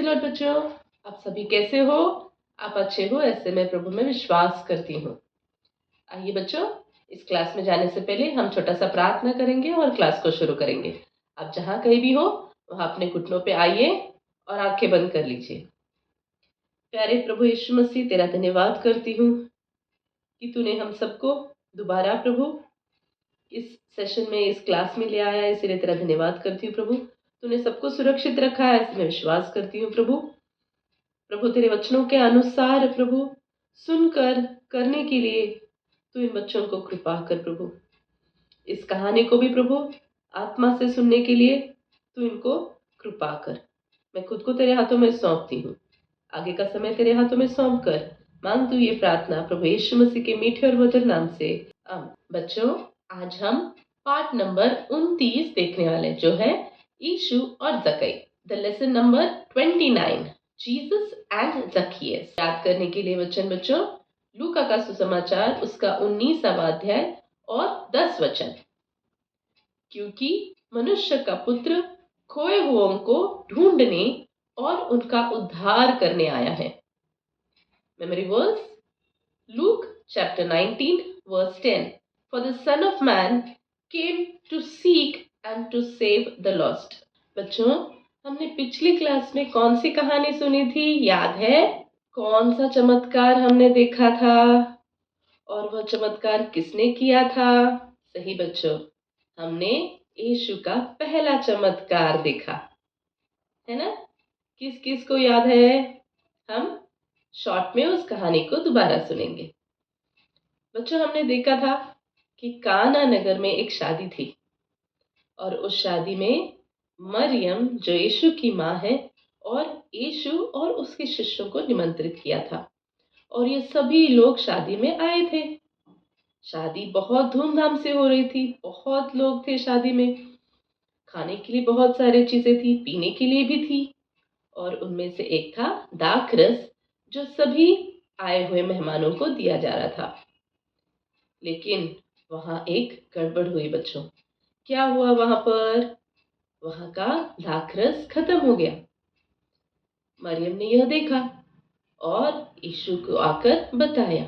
Lord बच्चों, आप सभी कैसे हो? आप अच्छे हो ऐसे मैं प्रभु में विश्वास करती हूँ। आइए बच्चों, इस क्लास में जाने से पहले हम छोटा सा प्रार्थना करेंगे और क्लास को शुरू करेंगे। आप जहाँ कहीं भी हो वहाँ अपने घुटनों पे आइए और आंखें बंद कर लीजिए। प्यारे प्रभु यीशु मसीह, तेरा धन्यवाद करती हूँ कि तूने हम सबको दोबारा प्रभु इस सेशन में, इस क्लास में ले आया, इसलिए तेरा धन्यवाद करती हूँ प्रभु। तूने सबको सुरक्षित रखा है, इसमें विश्वास करती हूँ प्रभु। प्रभु तेरे वचनों के अनुसार प्रभु सुनकर करने के लिए तू इन बच्चों को कृपा कर प्रभु। इस कहानी को भी प्रभु आत्मा से सुनने के लिए तू इनको कृपा कर। मैं खुद को तेरे हाथों में सौंपती हूँ। आगे का समय तेरे हाथों में सौंप कर मांग तू ये प्रार्थना प्रभु यीशु मसीह के मीठे और मधुर नाम से, आमीन। बच्चों, आज हम पार्ट नंबर 29 देखने वाले, जो है यीशु और जक्कई। The lesson number 29, Jesus and Zacchaeus. याद करने के लिए वचन बच्चों, लूका का सुसमाचार उसका 19वां अध्याय और 10 वचन। क्योंकि मनुष्य का पुत्र खोए हुओं को ढूंढने और उनका उद्धार करने आया है। Memory verse, Luke chapter 19 verse 10, for the Son of Man came to seek and to save the lost। बच्चों, हमने पिछली क्लास में कौन सी कहानी सुनी थी, याद है? कौन सा चमत्कार हमने देखा था और वह चमत्कार किसने किया था? सही बच्चों, हमने यीशु का पहला चमत्कार देखा है ना। किस किस को याद है? हम शॉर्ट में उस कहानी को दोबारा सुनेंगे। बच्चों, हमने देखा था कि काना नगर में एक शादी थी और उस शादी में मरियम, जो यीशु की माँ है, और यीशु और उसके शिष्यों को निमंत्रित किया था और ये सभी लोग शादी में आए थे। शादी बहुत धूमधाम से हो रही थी, बहुत लोग थे शादी में। खाने के लिए बहुत सारी चीजें थी, पीने के लिए भी थी, और उनमें से एक था दाखरस, जो सभी आए हुए मेहमानों को दिया जा रहा था। लेकिन वहां एक गड़बड़ हुई बच्चों। क्या हुआ वहां पर? वहां का दाखरस खत्म हो गया। मरियम ने यह देखा और यीशु को आकर बताया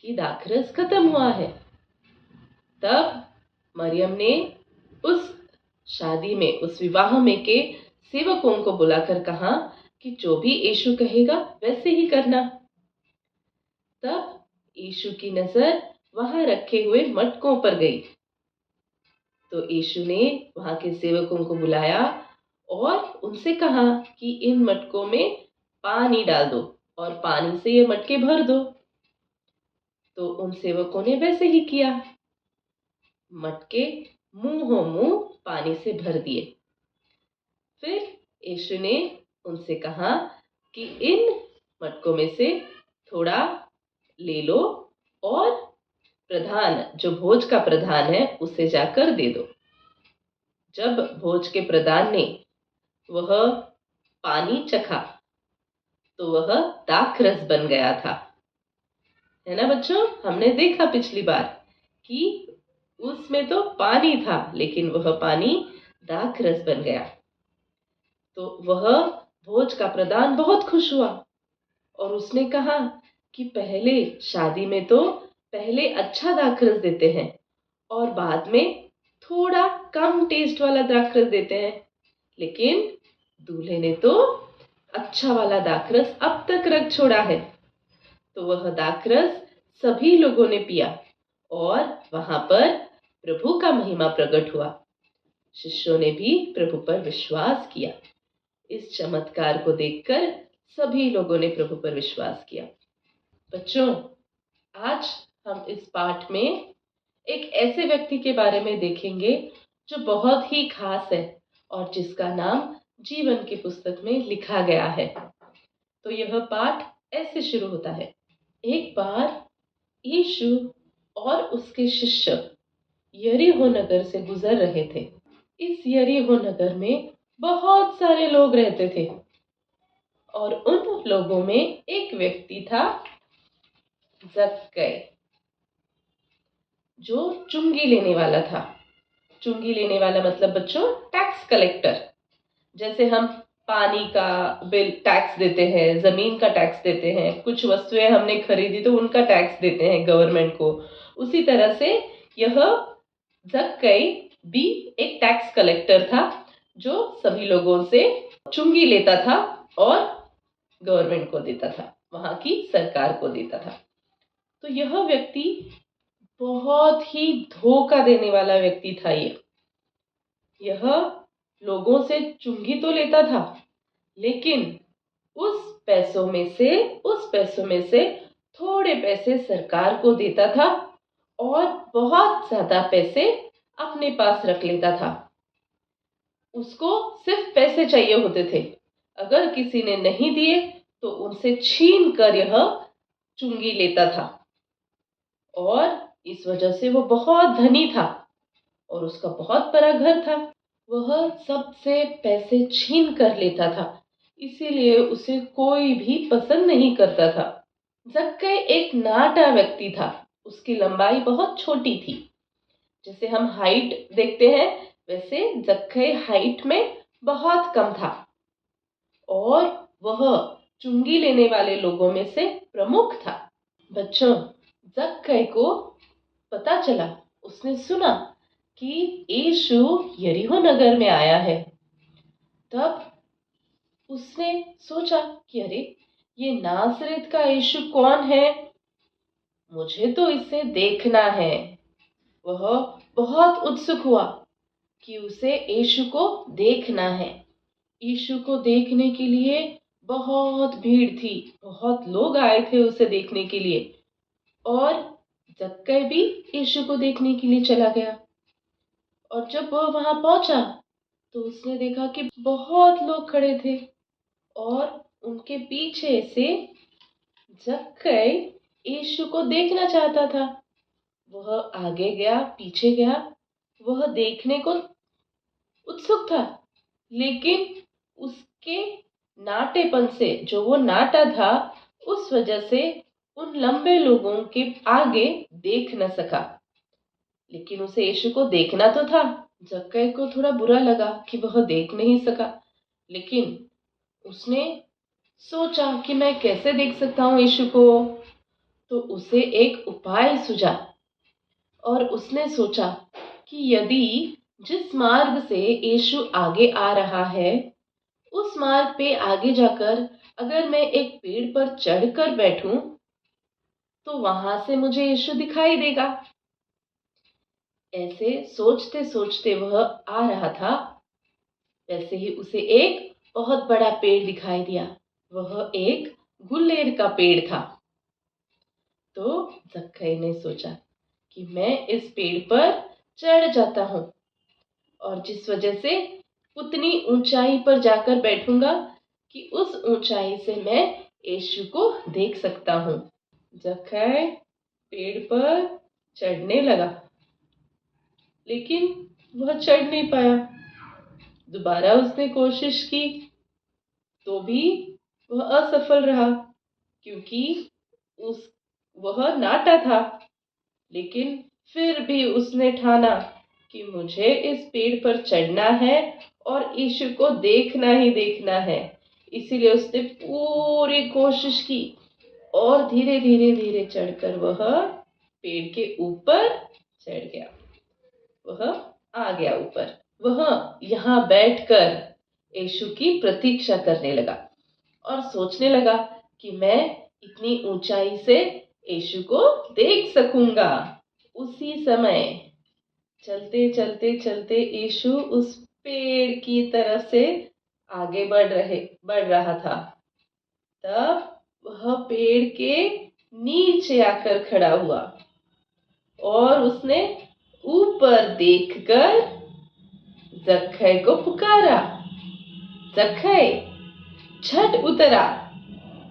कि दाखरस खत्म हुआ है। तब मरियम ने उस शादी में, उस विवाह में के सेवकों को बुलाकर कहा कि जो भी यीशु कहेगा वैसे ही करना। तब यीशु की नजर वहां रखे हुए मटकों पर गई। तो यीशु ने वहां के सेवकों को बुलाया और उनसे कहा कि इन मटकों में पानी डाल दो और पानी से ये मटके भर दो। तो उन सेवकों ने वैसे ही किया। मटके मुंहों मुंह पानी से भर दिए। फिर यीशु ने उनसे कहा कि इन मटकों में से थोड़ा ले लो और प्रधान, जो भोज का प्रधान है, उसे जाकर दे दो। जब भोज के प्रधान ने वह पानी चखा तो वह दाखरस बन गया था, है ना बच्चों। हमने देखा पिछली बार कि उसमें तो पानी था, लेकिन वह पानी दाखरस बन गया। तो वह भोज का प्रधान बहुत खुश हुआ और उसने कहा कि पहले शादी में तो पहले अच्छा दाखरस देते हैं और बाद में थोड़ा कम टेस्ट वाला दाखरस देते हैं, लेकिन दूल्हे ने तो अच्छा वाला दाखरस अब तक रख छोड़ा है। तो वह दाखरस सभी लोगों ने पिया और वहां पर प्रभु का महिमा प्रकट हुआ। शिष्यों ने भी प्रभु पर विश्वास किया। इस चमत्कार को देखकर सभी लोगों ने प्रभु पर विश्वास किया। बच्चों, आज हम इस पाठ में एक ऐसे व्यक्ति के बारे में देखेंगे जो बहुत ही खास है और जिसका नाम जीवन की पुस्तक में लिखा गया है। तो यह पाठ ऐसे शुरू होता है। एक बार यीशु और उसके शिष्य यरीहो नगर से गुजर रहे थे। इस यरीहो नगर में बहुत सारे लोग रहते थे और उन लोगों में एक व्यक्ति था जक्कई, जो चुंगी लेने वाला था। चुंगी लेने वाला मतलब बच्चों टैक्स कलेक्टर। जैसे हम पानी का बिल टैक्स देते हैं, ज़मीन का टैक्स देते हैं, कुछ वस्तुएँ हमने खरीदी तो उनका टैक्स देते हैं गवर्नमेंट को। उसी तरह से यह ज़क्कै भी एक टैक्स कलेक्टर था, जो सभी लोगों से चुंगी लेता था और गवर्नमेंट को देता था, वहाँ की सरकार को देता था। तो यह व्यक्ति बहुत ही धोखा देने वाला व्यक्ति था यह लोगों से चुंगी तो लेता था, लेकिन उस पैसों में से थोड़े पैसे सरकार को देता था और बहुत ज़्यादा पैसे अपने पास रख लेता था। उसको सिर्फ पैसे चाहिए होते थे। अगर किसी ने नहीं दिए तो उनसे छीन कर यह चुंगी लेता था और इस वजह से वो बहुत धनी था और उसका बहुत बड़ा घर था। वह सबसे पैसे छीन कर लेता था, इसीलिए उसे कोई भी पसंद नहीं करता था। ज़क्कै एक नाटा व्यक्ति था, उसकी लंबाई बहुत छोटी थी। जैसे हम हाइट देखते हैं, वैसे ज़क्कै हाइट में बहुत कम था और वह चुंगी लेने वाले लोगों में से प्रमुख था। बच्चों, ज़क्कै को पता चला, उसने सुना कि यीशु यरीहो नगर में आया है। तब उसने सोचा कि अरे, ये नासरत का यीशु कौन है? मुझे तो इसे देखना है। वह बहुत उत्सुक हुआ कि उसे यीशु को देखना है। यीशु को देखने के लिए बहुत भीड़ थी, बहुत लोग आए थे उसे देखने के लिए और ज़क्कै भी यीशु को देखने के लिए चला गया। और जब वह वहां पहुंचा तो उसने देखा कि बहुत लोग खड़े थे और उनके पीछे से ज़क्कै यीशु को देखना चाहता था। वह आगे गया, पीछे गया, वह देखने को उत्सुक था, लेकिन उसके नाटेपन से, जो वो नाटा था, उस वजह से उन लंबे लोगों के आगे देख न सका। लेकिन उसे यीशु को देखना तो था। ज़क्कै को थोड़ा बुरा लगा कि वह देख नहीं सका, लेकिन उसने सोचा कि मैं कैसे देख सकता हूँ यीशु को। तो उसे एक उपाय सूझा और उसने सोचा कि यदि जिस मार्ग से यीशु आगे आ रहा है, उस मार्ग पे आगे जाकर अगर मैं एक पेड़ पर चढ़कर बैठूं, तो वहां से मुझे यीशु दिखाई देगा। ऐसे सोचते सोचते वह आ रहा था, वैसे ही उसे एक बहुत बड़ा पेड़ दिखाई दिया। वह एक गुल्लेर का पेड़ था। तो ज़क्कै ने सोचा कि मैं इस पेड़ पर चढ़ जाता हूँ और जिस वजह से उतनी ऊंचाई पर जाकर बैठूंगा कि उस ऊंचाई से मैं यीशु को देख सकता हूँ। ज़क्कै पेड़ पर चढ़ने लगा, लेकिन वह चढ़ नहीं पाया। दोबारा उसने कोशिश की तो भी वह असफल रहा, क्योंकि उस वह नाटा था। लेकिन फिर भी उसने ठाना कि मुझे इस पेड़ पर चढ़ना है और यीशु को देखना ही देखना है। इसीलिए उसने पूरी कोशिश की और धीरे धीरे धीरे चढ़कर वह पेड़ के ऊपर चढ़ गया। वह आ गया ऊपर। वह यहाँ बैठकर यीशु की प्रतीक्षा करने लगा और सोचने लगा कि मैं इतनी ऊंचाई से यीशु को देख सकूंगा। उसी समय चलते चलते चलते यीशु उस पेड़ की तरफ से आगे बढ़ रहा था। तब वह पेड़ के नीचे आकर खड़ा हुआ और उसने ऊपर देखकर ज़क्कै को पुकारा, ज़क्कै झट उतर आ,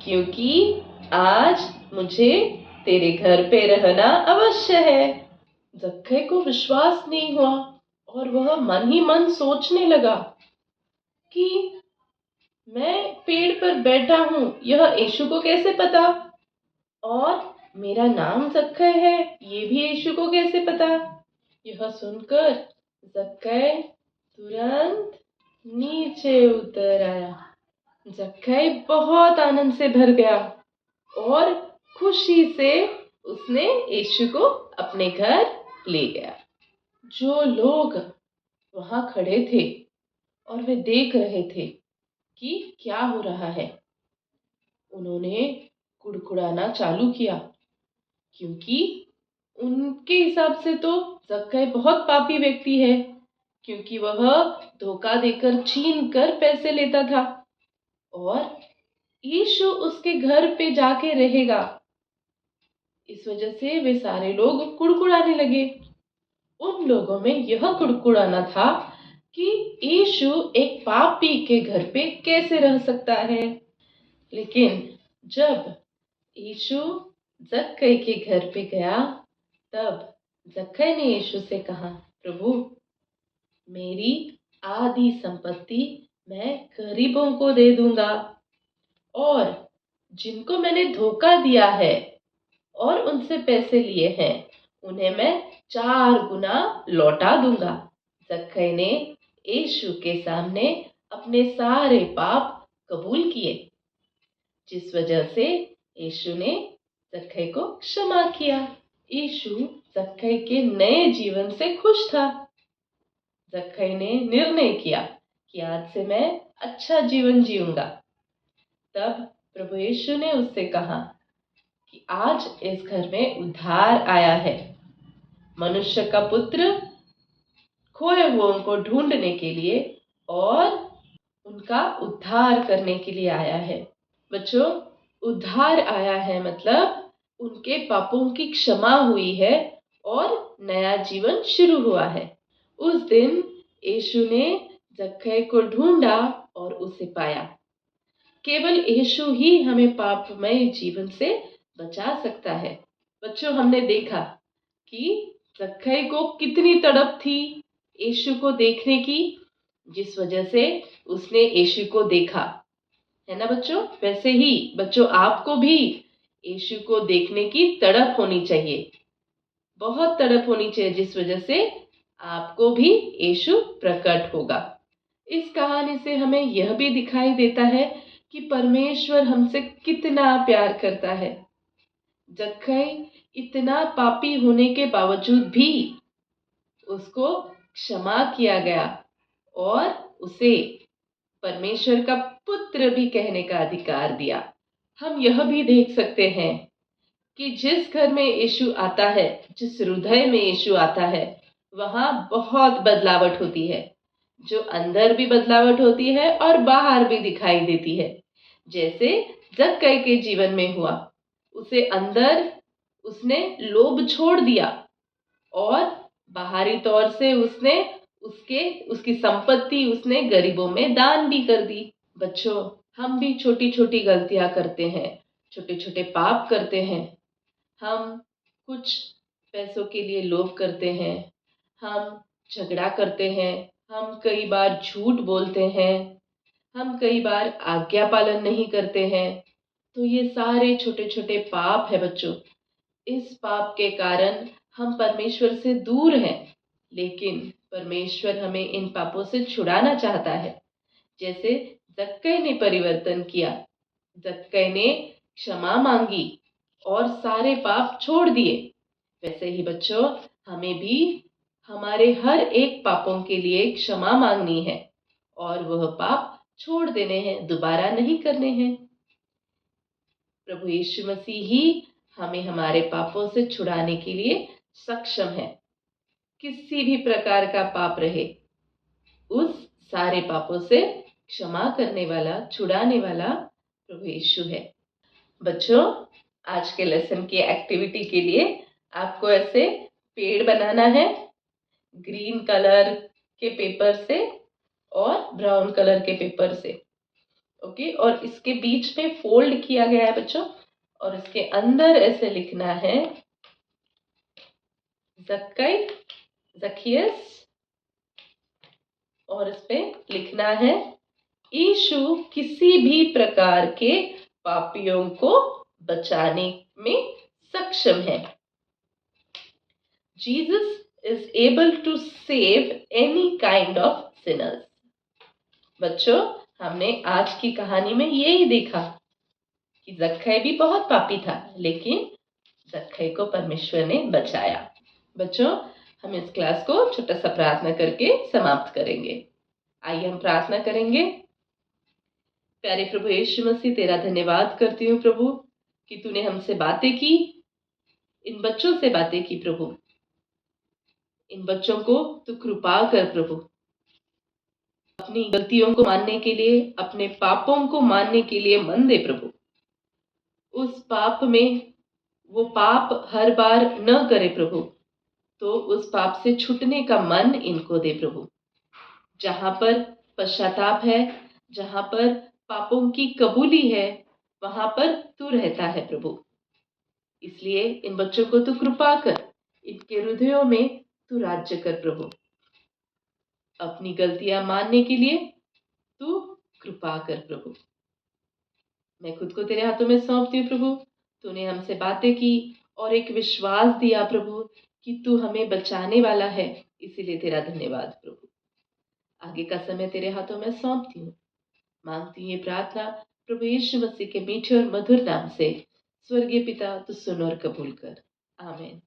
क्योंकि आज मुझे तेरे घर पे रहना अवश्य है। ज़क्कै को विश्वास नहीं हुआ और वह मन ही मन सोचने लगा कि मैं पेड़ पर बैठा हूँ, यह यीशु को कैसे पता? और मेरा नाम ज़क्कै है, ये भी यीशु को कैसे पता? यह सुनकर ज़क्कै तुरंत नीचे उतर आया। जक्कई बहुत आनंद से भर गया और खुशी से उसने यीशु को अपने घर ले गया। जो लोग वहां खड़े थे और वे देख रहे थे कि क्या हो रहा है, उन्होंने कुड़कुड़ाना चालू किया, क्योंकि उनके हिसाब से तो जक्कई बहुत पापी व्यक्ति है, क्योंकि वह धोखा देकर छीन कर पैसे लेता था और यीशु उसके घर पे जाके रहेगा। इस वजह से वे सारे लोग कुड़कुड़ाने लगे। उन लोगों में यह कुड़कुड़ाना था कि यीशु एक पापी के घर पे कैसे रह सकता है। लेकिन जब यीशु जक्कई के घर पे गया, तब जक्कई ने यीशु से कहा, प्रभु, मेरी आधी संपत्ति मैं गरीबों को दे दूंगा और जिनको मैंने धोखा दिया है और उनसे पैसे लिए हैं, उन्हें मैं 4 गुना लौटा दूंगा। जक्कई ने यीशु के सामने अपने सारे पाप कबूल किए, जिस वजह से यीशु ने जक्कई को क्षमा किया। यीशु जक्कई के नए जीवन से खुश था। जक्कई ने निर्णय किया कि आज से मैं अच्छा जीवन जीऊंगा। तब प्रभु यीशु ने उससे कहा कि आज इस घर में उद्धार आया है। मनुष्य का पुत्र खोए हुओं को ढूंढने के लिए और उनका उद्धार करने के लिए आया है। बच्चों, उद्धार आया है मतलब उनके पापों की क्षमा हुई है और नया जीवन शुरू हुआ है। उस दिन यीशु ने जक्कई को ढूंढा और उसे पाया। केवल यीशु ही हमें पापमय जीवन से बचा सकता है। बच्चों, हमने देखा कि जक्कई को कितनी तड़प थी यीशु को देखने की, जिस वजह से उसने यीशु को देखा, है ना बच्चों। वैसे ही बच्चों, आपको भी यीशु को देखने की तड़प होनी चाहिए, बहुत तड़प होनी चाहिए, जिस वजह से आपको भी यीशु प्रकट होगा। इस कहानी से हमें यह भी दिखाई देता है कि परमेश्वर हमसे कितना प्यार करता है। जक्कई इतना पापी होने के बावजूद भी उसको क्षमा किया गया और उसे परमेश्वर का पुत्र भी कहने का अधिकार दिया। हम यह भी देख सकते हैं कि जिस घर में यीशु आता है, जिस हृदय में यीशु आता है, वहां बहुत बदलावट होती है। जो अंदर भी बदलावट होती है और बाहर भी दिखाई देती है। जैसे जक्कई के जीवन में हुआ, उसे अंदर उसने लोभ छोड़ दिया और बाहरी तौर से उसने उसकी संपत्ति उसने गरीबों में दान भी कर दी। बच्चों, हम भी छोटी छोटी गलतियां करते हैं, छोटे छोटे पाप करते हैं। हम कुछ पैसों के लिए लोभ करते हैं, हम झगड़ा करते हैं, हम कई बार झूठ बोलते हैं, हम कई बार आज्ञा पालन नहीं करते हैं। तो ये सारे छोटे छोटे पाप है बच्चों। इस पाप के कारण हम परमेश्वर से दूर हैं, लेकिन परमेश्वर हमें इन पापों से छुड़ाना चाहता है। जैसे जक्कई ने परिवर्तन किया, जक्कई ने क्षमा मांगी और सारे पाप छोड़ दिए, वैसे ही बच्चों, हमें भी हमारे हर एक पापों के लिए क्षमा मांगनी है और वह पाप छोड़ देने हैं, दोबारा नहीं करने हैं। प्रभु यीशु मसीह ही हमें हमारे पापों से छुड़ाने के लिए सक्षम है। किसी भी प्रकार का पाप रहे, उस सारे पापों से क्षमा करने वाला, छुड़ाने वाला प्रभु यीशु है। बच्चों, आज के लेसन की एक्टिविटी के लिए आपको ऐसे पेड़ बनाना है ग्रीन कलर के पेपर से और ब्राउन कलर के पेपर से। ओके, और इसके बीच में फोल्ड किया गया है बच्चों, और इसके अंदर ऐसे लिखना है जक्कई, जक्कियस, और इस पे लिखना है यीशु किसी भी प्रकार के पापियों को बचाने में सक्षम है। Jesus is able to save any kind of sinners. बच्चों, हमने आज की कहानी में यही देखा कि जक्कई भी बहुत पापी था, लेकिन जक्कई को परमेश्वर ने बचाया। बच्चों, हम इस क्लास को छोटा सा प्रार्थना करके समाप्त करेंगे। आइए हम प्रार्थना करेंगे। प्यारे प्रभु यीशु मसीह, तेरा धन्यवाद करती हूँ प्रभु कि तूने हमसे बातें की, इन बच्चों से बातें की प्रभु। इन बच्चों को तू कृपा कर प्रभु, अपनी गलतियों को मानने के लिए, अपने पापों को मानने के लिए मन दे प्रभु। उस पाप में वो पाप हर बार न करे प्रभु, तो उस पाप से छूटने का मन इनको दे प्रभु। जहाँ पर पश्चाताप है, जहाँ पर पापों की कबूली है, वहां पर तू रहता है प्रभु। इसलिए इन बच्चों को तू कृपा कर, इनके हृदयों में तू राज्य कर प्रभु। अपनी गलतियां मानने के लिए तू कृपा कर प्रभु। मैं खुद को तेरे हाथों में सौंपती हूँ प्रभु। तूने हमसे बातें की और एक विश्वास दिया प्रभु कि तू हमें बचाने वाला है, इसीलिए तेरा धन्यवाद प्रभु। आगे का समय तेरे हाथों में सौंपती हूँ। मांगती हूँ ये प्रार्थना प्रभु यीशु मसीह के मीठे और मधुर नाम से। स्वर्गीय पिता, तू सुन और कबूल कर। आमीन।